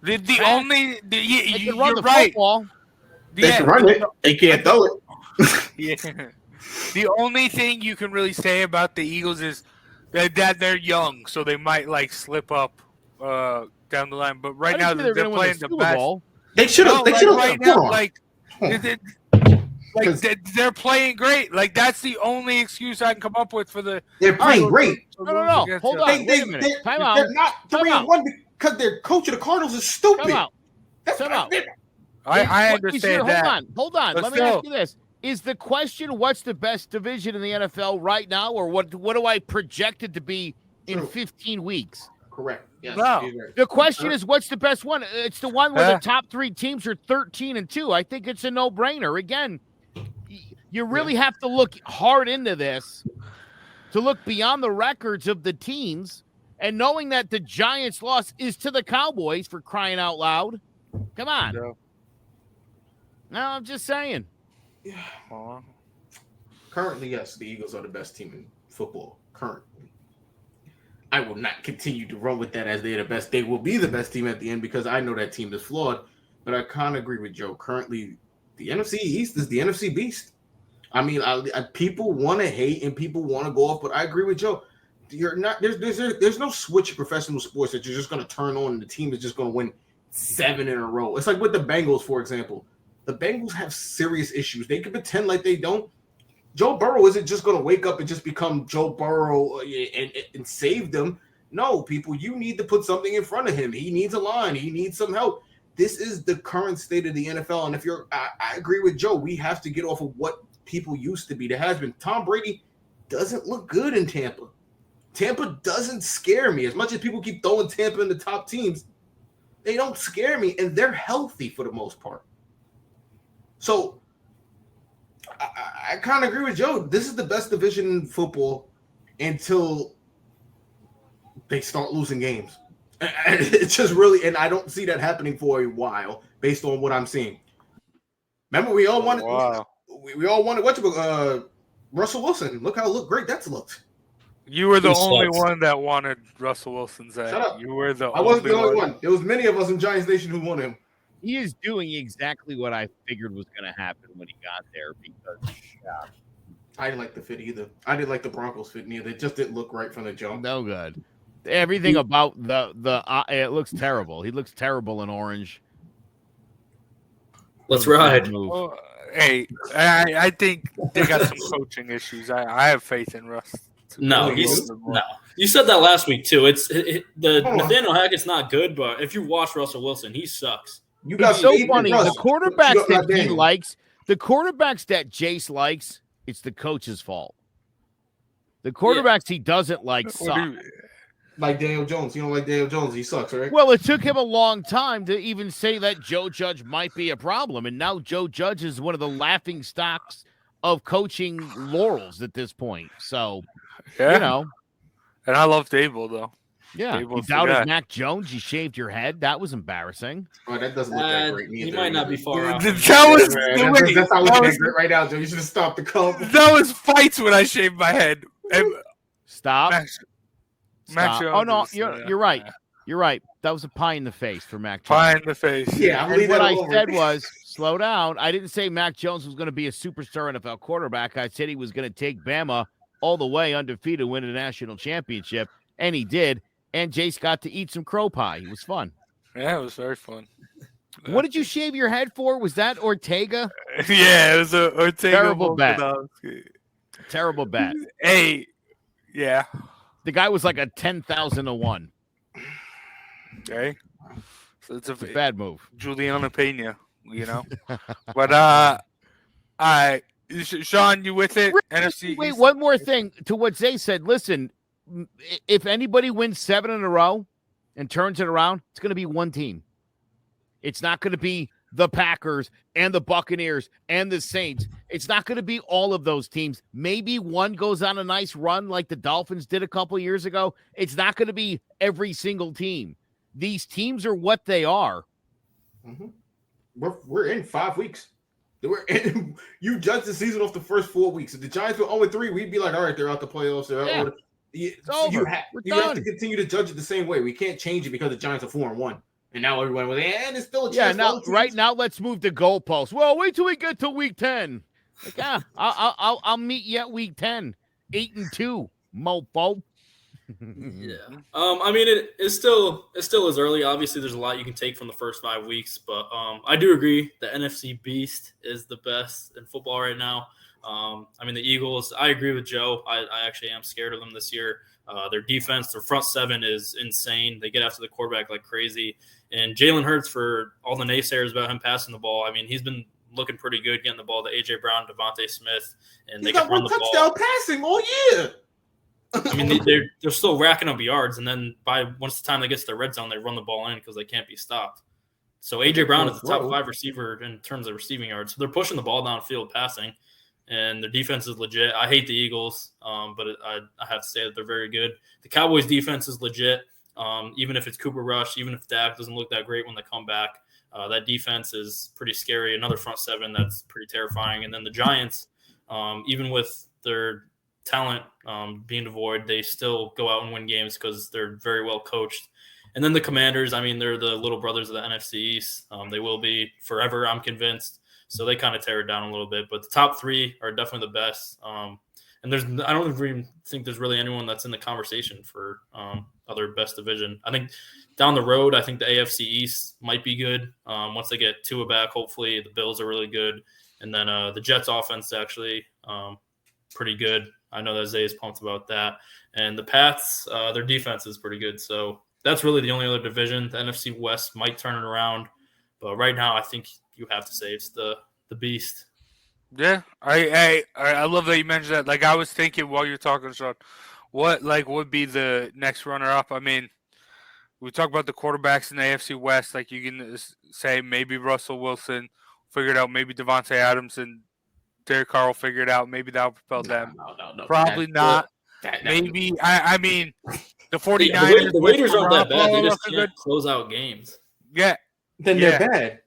You're right. Football. They can run it. They can't throw it. Yeah. The only thing you can really say about the Eagles is that they're young, so they might like slip up down the line. But right now they're playing the best. Ball. They should have. Right now, they're playing great. Like that's the only excuse I can come up with for the. They're playing great. No. Hold on. Wait a minute. Time out. They're not 3-1 because their coach of the Cardinals is stupid. Time out. I understand that. Hold on. Let me ask you this. Is the question what's the best division in the NFL right now, or what do I project it to be in 15 weeks? Correct. Yes. No. The question is what's the best one? It's the one where the top 3 teams are 13-2. I think it's a no-brainer. Again, you really have to look hard into this to look beyond the records of the teams, and knowing that the Giants' loss is to the Cowboys, for crying out loud. Come on. No, I'm just saying. Yeah. Currently, yes, the Eagles are the best team in football. Currently, I will not continue to run with that as they're the best. They will be the best team at the end because I know that team is flawed. But I kind of agree with Joe. Currently, the NFC East is the NFC beast. I mean, people want to hate and people want to go off, but I agree with Joe. You're not. There's no switch in professional sports that you're just going to turn on and the team is just going to win 7 in a row. It's like with the Bengals, for example. The Bengals have serious issues. They can pretend like they don't. Joe Burrow isn't just going to wake up and just become Joe Burrow and save them. No, people, you need to put something in front of him. He needs a line. He needs some help. This is the current state of the NFL. And if I agree with Joe, we have to get off of what people used to be. There has been. Tom Brady doesn't look good in Tampa. Tampa doesn't scare me. As much as people keep throwing Tampa in the top teams, they don't scare me. And they're healthy for the most part. So I kind of agree with Joe. This is the best division in football until they start losing games. It's just really, and I don't see that happening for a while based on what I'm seeing. Remember, we all wanted, we all wanted Russell Wilson. Look how great that's looked. You were the only one that wanted Russell Wilson. Zach. Shut up. You were I wasn't the only one. There was many of us in Giants Nation who wanted him. He is doing exactly what I figured was going to happen when he got there because I didn't like the fit either. I didn't like the Broncos fit either. It just didn't look right from the jump. No good. Everything about the it looks terrible. He looks terrible in orange. Let's ride. Well, hey, I think they got some coaching issues. I have faith in Russ. No. You said that last week too. Nathaniel Hackett's not good, but if you watch Russell Wilson, he sucks. It's so funny. The quarterbacks that he likes, the quarterbacks that Jace likes, it's the coach's fault. The quarterbacks he doesn't like suck. Like Daniel Jones. You don't like Daniel Jones. He sucks, right? Well, it took him a long time to even say that Joe Judge might be a problem. And now Joe Judge is one of the laughing stocks of coaching laurels at this point. So, you know. And I love Dable, though. Yeah, you doubted Mac Jones. You shaved your head. That was embarrassing. Oh, that doesn't look that great. He might not be far off. That's not looking great right now, Joe. You should have stopped the call. That was fights when I shaved my head. Stop. Mac Jones. Oh no, you're right. You're right. That was a pie in the face for Mac Jones. Pie in the face. Yeah, and what I said was, slow down. I didn't say Mac Jones was going to be a superstar NFL quarterback. I said he was going to take Bama all the way undefeated, win a national championship, and he did. And Jace got to eat some crow pie. It was fun. Yeah, it was very fun. What did you shave your head for? Was that Ortega? Yeah, it was a Ortega. Terrible bet. Terrible bet. Hey, yeah. The guy was like a 10,000-1. Okay. So it's a bad move. Juliana Pena, you know. But Sean, you with it? NFC Wait, East? one more thing to what Zay said. Listen, if anybody wins 7 in a row and turns it around, it's going to be one team. It's not going to be the Packers and the Buccaneers and the Saints. It's not going to be all of those teams. Maybe one goes on a nice run like the Dolphins did a couple years ago. It's not going to be every single team. These teams are what they are. Mm-hmm. We're in 5 weeks. And you judge the season off the first 4 weeks. If the Giants were 0-3, we'd be like, all right, they're out the playoffs. They're out. It's over. You have to continue to judge it the same way. We can't change it because the Giants are 4-1. And now everyone was, and it's still a chance. Right now, let's move the goalposts. Well, wait till we get to week 10. Like, I'll meet you at week 10. 8-2, mofo. Yeah. I mean, it still is early. Obviously, there's a lot you can take from the first 5 weeks, but I do agree the NFC Beast is the best in football right now. I mean, the Eagles, I agree with Joe. I actually am scared of them this year. Their defense, their front seven is insane. They get after the quarterback like crazy. And Jalen Hurts, for all the naysayers about him passing the ball, I mean, he's been looking pretty good getting the ball to A.J. Brown, Devontae Smith, and they can run the ball. He's got 1 touchdown passing all year. I mean, they're still racking up yards, and then once the time they get to the red zone, they run the ball in because they can't be stopped. So A.J. Brown is the top 5 receiver in terms of receiving yards. So they're pushing the ball downfield passing, and their defense is legit. I hate the Eagles, but I have to say that they're very good. The Cowboys' defense is legit. Even if it's Cooper Rush, even if Dak doesn't look that great when they come back, that defense is pretty scary. Another front seven that's pretty terrifying. And then the Giants, even with their talent being devoid, they still go out and win games because they're very well coached. And then the Commanders, I mean, they're the little brothers of the NFC East. They will be forever, I'm convinced. So they kind of tear it down a little bit. But the top 3 are definitely the best. And I don't even think there's really anyone that's in the conversation for other best division. I think down the road, I think the AFC East might be good. Once they get Tua back, hopefully the Bills are really good. And then the Jets offense actually pretty good. I know that Zay is pumped about that. And the Pats, their defense is pretty good. So that's really the only other division. The NFC West might turn it around. But right now, I think you have to say it's the Beast. Yeah, I love that you mentioned that. Like, I was thinking while you're talking, Sean, what would be the next runner-up? I mean, we talk about the quarterbacks in the AFC West. Like, you can say maybe Russell Wilson figured out, maybe Devontae Adams and Derek Carr will figure it out. Maybe that'll propel them. No. Probably not. Maybe. I mean, the 49ers. The Raiders aren't that bad. They just can't close out games. Yeah. Then they're bad.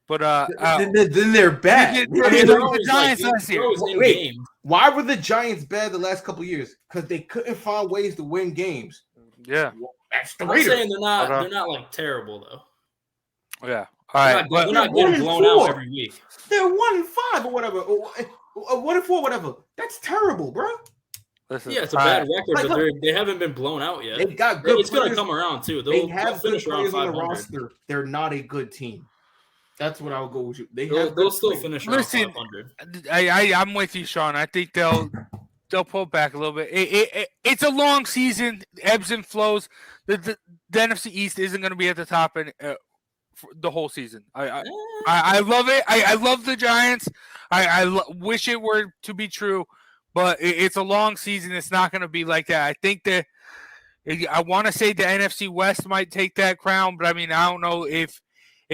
But then they're bad. I mean, the Giants last year. Wait, why were the Giants bad the last couple of years? Because they couldn't find ways to win games. Yeah, that's the I'm Raiders. saying they're not like terrible though. Yeah, all right. They're not getting blown out every week. They're 1-5 or whatever, 1-4, whatever. That's terrible, bro. Listen, yeah, it's a bad record, but they haven't been blown out yet. They've got good. It's going to come around too. They have finish good around players on the 500. roster. They're not a good team. That's what I'll go with you. They'll still finish around 500. I'm with you, Sean. I think they'll pull back a little bit. It's a long season, ebbs and flows. The NFC East isn't going to be at the top for the whole season. I love it. I love the Giants. I wish it were to be true, but it's a long season. It's not going to be like that. I think that I want to say the NFC West might take that crown, but I mean, I don't know if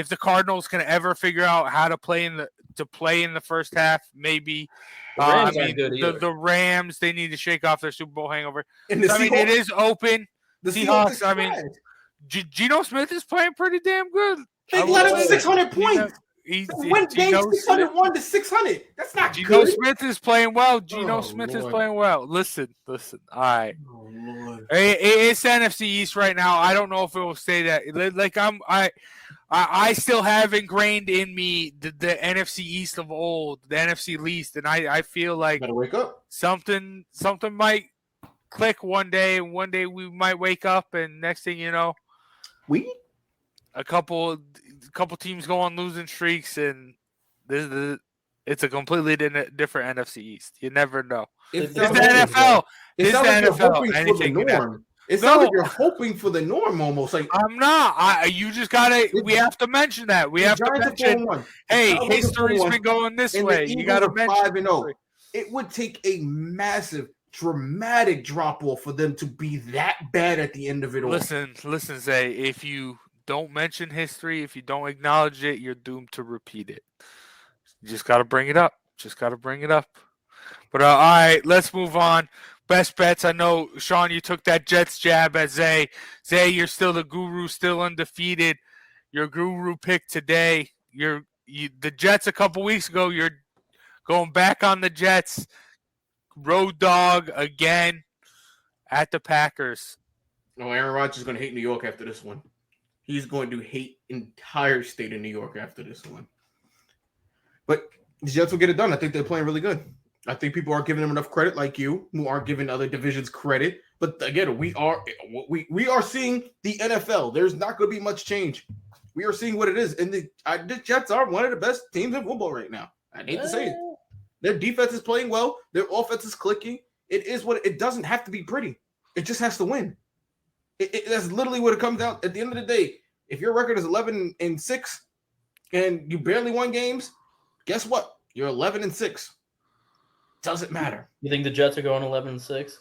the Cardinals can ever figure out how to play in the first half. Maybe the Rams, they need to shake off their Super Bowl hangover. And it is open. The Seahawks. I mean, Geno Smith is playing pretty damn good. They let him 600 points. He went game 601 to 600. That's not good. Geno Smith is playing well. Is playing well. Listen. All right. Oh, Lord. It's the NFC East right now. I don't know if it will stay that. Like I still have ingrained in me the NFC East of old, the NFC least, and I feel like better wake up. Something might click one day, and one day we might wake up, and next thing you know, a couple teams go on losing streaks, and it's a completely different NFC East. You never know. It's the NFL. It's the NFL. Anything can happen. It sounds like you're hoping for the norm almost. Like I'm not. You just gotta. We have to mention that. We have to mention. Hey, history's been going this way. You gotta mention. 5-0. It would take a massive, dramatic drop off for them to be that bad at the end of it all. Listen, Zay. If you don't mention history, if you don't acknowledge it, you're doomed to repeat it. You just gotta bring it up. But all right, let's move on. Best bets. I know, Sean, you took that Jets jab at Zay. Zay, you're still the guru, still undefeated. Your guru pick today. the Jets a couple weeks ago. You're going back on the Jets. Road dog again at the Packers. No, Aaron Rodgers is going to hate New York after this one. He's going to hate entire state of New York after this one. But the Jets will get it done. I think they're playing really good. I think people aren't giving them enough credit, like you, who aren't giving other divisions credit. But again, we are seeing the NFL. There's not going to be much change. We are seeing what it is, and the Jets are one of the best teams in football right now. I hate to say it. Their defense is playing well. Their offense is clicking. It is what it doesn't have to be pretty. It just has to win. That's literally what it comes down. At the end of the day, if your record is 11-6 and you barely won games, guess what? You're 11-6. Doesn't matter. You think the Jets are going 11-6?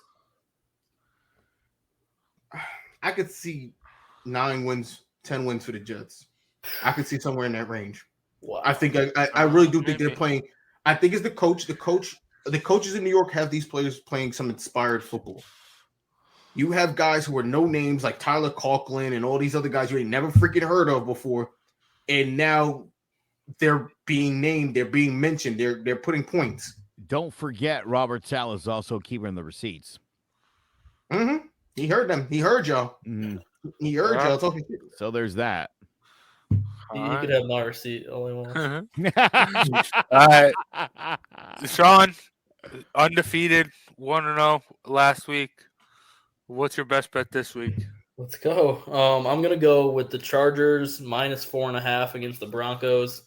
I could see 9 wins, 10 wins for the Jets. I could see somewhere in that range. Wow. I think I really do think they're playing. I think it's the coach. The coaches in New York have these players playing some inspired football. You have guys who are no names like Tyler Conklin and all these other guys you ain't never freaking heard of before, and now they're being named. They're being mentioned. They're putting points. Don't forget, Robert Saleh is also keeping the receipts. Mm-hmm. He heard them. He heard y'all. Mm-hmm. He heard y'all talking. So there's that. You could have my receipt only once. All right. Sean, undefeated, 1-0 last week. What's your best bet this week? Let's go. I'm going to go with the Chargers -4.5 against the Broncos.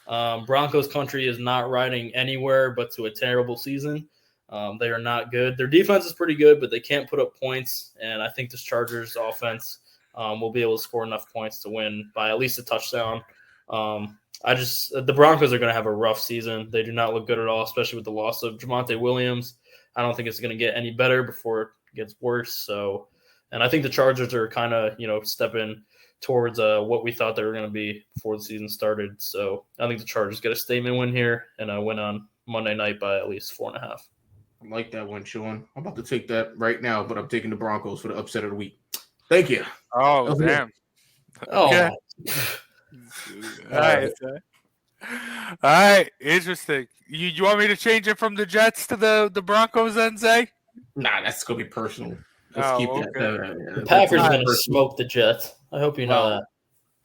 Broncos country is not riding anywhere but to a terrible season. They are not good. Their defense is pretty good, but they can't put up points. And I think this Chargers offense will be able to score enough points to win by at least a touchdown. The Broncos are going to have a rough season. They do not look good at all, especially with the loss of Javonte Williams. I don't think it's going to get any better before it gets worse. So, and I think the Chargers are kind of, stepping towards what we thought they were going to be before the season started. So I think the Chargers get a statement win here and win on Monday night by at least 4.5. I like that one, Sean. I'm about to take that right now, but I'm taking the Broncos for the upset of the week. Thank you. Oh, damn. Oh, okay. All right. Interesting. You want me to change it from the Jets to the Broncos then, Zay? Nah, that's going to be personal. Let's keep that. The Packers are going to smoke the Jets. I hope you know that.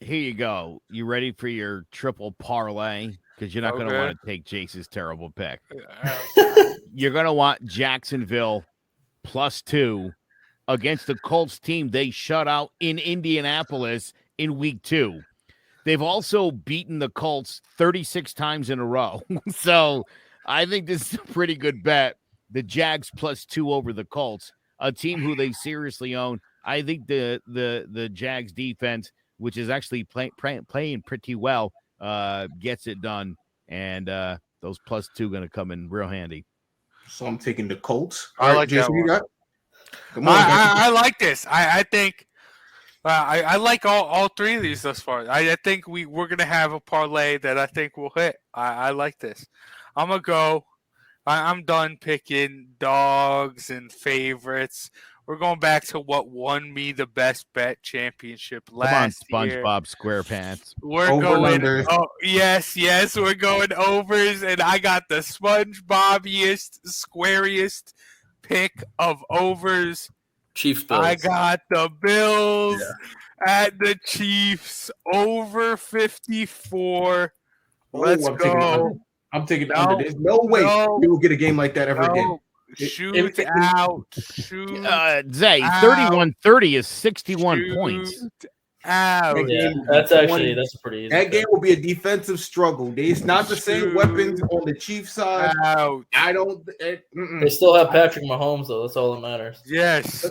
Here you go. You ready for your triple parlay? Because you're not going to want to take Jace's terrible pick. You're going to want Jacksonville +2 against the Colts team they shut out in Indianapolis in week 2. They've also beaten the Colts 36 times in a row. So I think this is a pretty good bet. The Jags +2 over the Colts, a team who they seriously own. I think the Jags defense, which is actually playing pretty well, gets it done. And those +2 going to come in real handy. So I'm taking the Colts. I like that one. I like this. I think I like all three of these thus far. I think we're going to have a parlay that I think will hit. I like this. I'm going to go. I'm done picking dogs and favorites. We're going back to what won me the best bet championship last year. SpongeBob SquarePants. We're going. Oh, yes. We're going overs, and I got the SpongeBobiest, squariest pick of overs. Chiefs Bills. I got the Bills at the Chiefs over 54. Let's go. I'm taking under. There's no way you will get a game like that ever again. Shoot out. Zay, 31-30 is 61 points. Out. Yeah, that's pretty easy. That game will be a defensive struggle. It's not the same weapons on the Chiefs side. Out. I don't. They still have Patrick Mahomes, though. That's all that matters. Yes.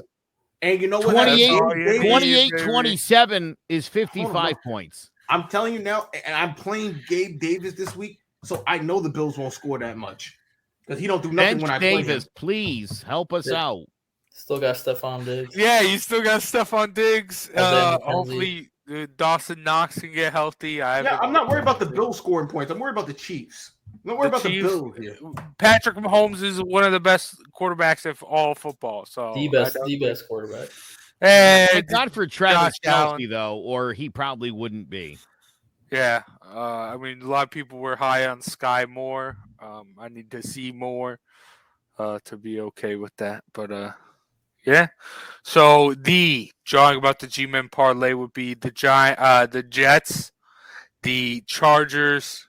And you know what? 28-27 is 55 points. I'm telling you now, and I'm playing Gabe Davis this week, so I know the Bills won't score that much. Because he don't do nothing when I play Davis, him. Please help us out. Still got Stephon Diggs. Yeah, you still got Stephon Diggs. Hopefully Dawson Knox can get healthy. I'm not worried about the Bills scoring points. I'm worried about the Chiefs. I'm not worried about the Bills here. Patrick Mahomes is one of the best quarterbacks of all football. So the best quarterback. And not for Travis Kelce, though, or he probably wouldn't be. Yeah. I mean, a lot of people were high on Sky Moore. I need to see more to be okay with that. But yeah. So drawing about the G-Men parlay would be the Jets, the Chargers,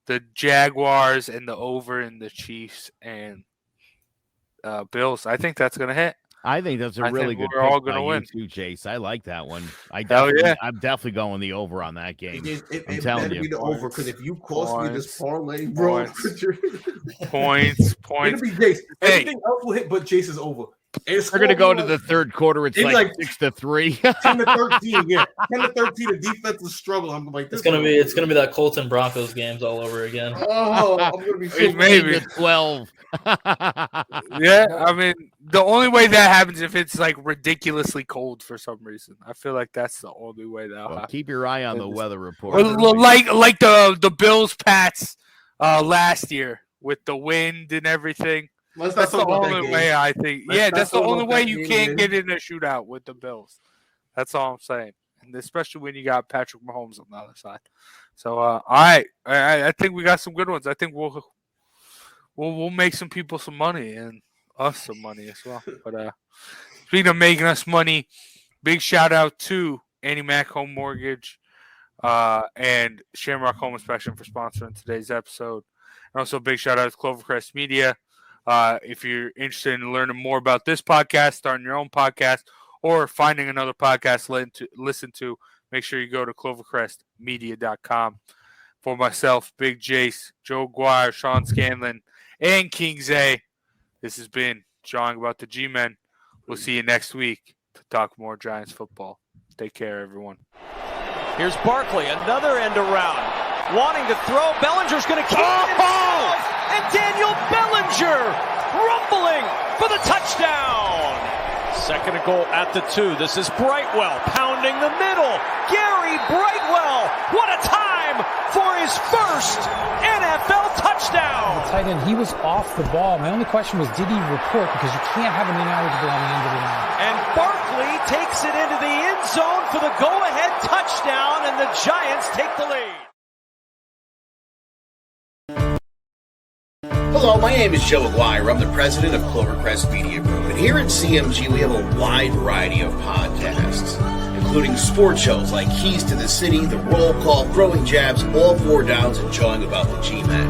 the Jaguars, and the over in the Chiefs and Bills. I think that's gonna hit. I think that's a really good we're pick all gonna by win. you too, Jace. I like that one. I'm definitely going the over on that game. It better be the over, because if you cost me this parlay, bro, points. It'll be Jace. Everything else will hit, but Jace is over. We're going to go to the third quarter. It's like 6-3. 10-13. Yeah, 10-13. The defensive struggle. I'm like, it's gonna be that Colts and Broncos games all over again. Oh, I'm gonna be maybe 12. Yeah, I mean, the only way that happens if it's like ridiculously cold for some reason. I feel like that's the only way that happens. Keep your eye on the weather report. Like the Bills Pats last year with the wind and everything. That's the only way I think. That's the only way you can't get in a shootout with the Bills. That's all I'm saying, and especially when you got Patrick Mahomes on the other side. So, all right, I think we got some good ones. I think we'll make some people some money and us some money as well. But speaking of making us money, big shout out to Annie Mac Home Mortgage and Shamrock Home Inspection for sponsoring today's episode. And also, big shout out to Clovercrest Media. If you're interested in learning more about this podcast, starting your own podcast, or finding another podcast listen to, make sure you go to clovercrestmedia.com. For myself, Big Jace, Joe Guire, Sean Scanlon, and King Zay, this has been Jawing About the G-Men. We'll see you next week to talk more Giants football. Take care, everyone. Here's Barkley, another end around. Wanting to throw. Bellinger's going to keep it. And Daniel Bellinger rumbling for the touchdown. Second and goal at the 2. This is Brightwell pounding the middle. Gary Brightwell. What a time for his first NFL touchdown. The tight end, he was off the ball. My only question was, did he report? Because you can't have an ineligible on the end of the line. And Barkley takes it into the end zone for the go-ahead touchdown, and the Giants take the lead. Hello, my name is Joe Aguirre. I'm the president of Clovercrest Media Group. And here at CMG, we have a wide variety of podcasts, including sports shows like Keys to the City, The Roll Call, Throwing Jabs, All Four Downs, and Jawing About the G-Men.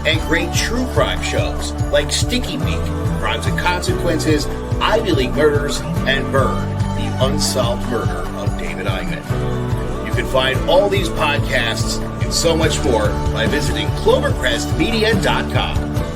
And great true crime shows like Sticky Week, Crimes and Consequences, Ivy League Murders, and Bird, the unsolved murder of David Eichmann. You can find all these podcasts and so much more by visiting clovercrestmedia.com.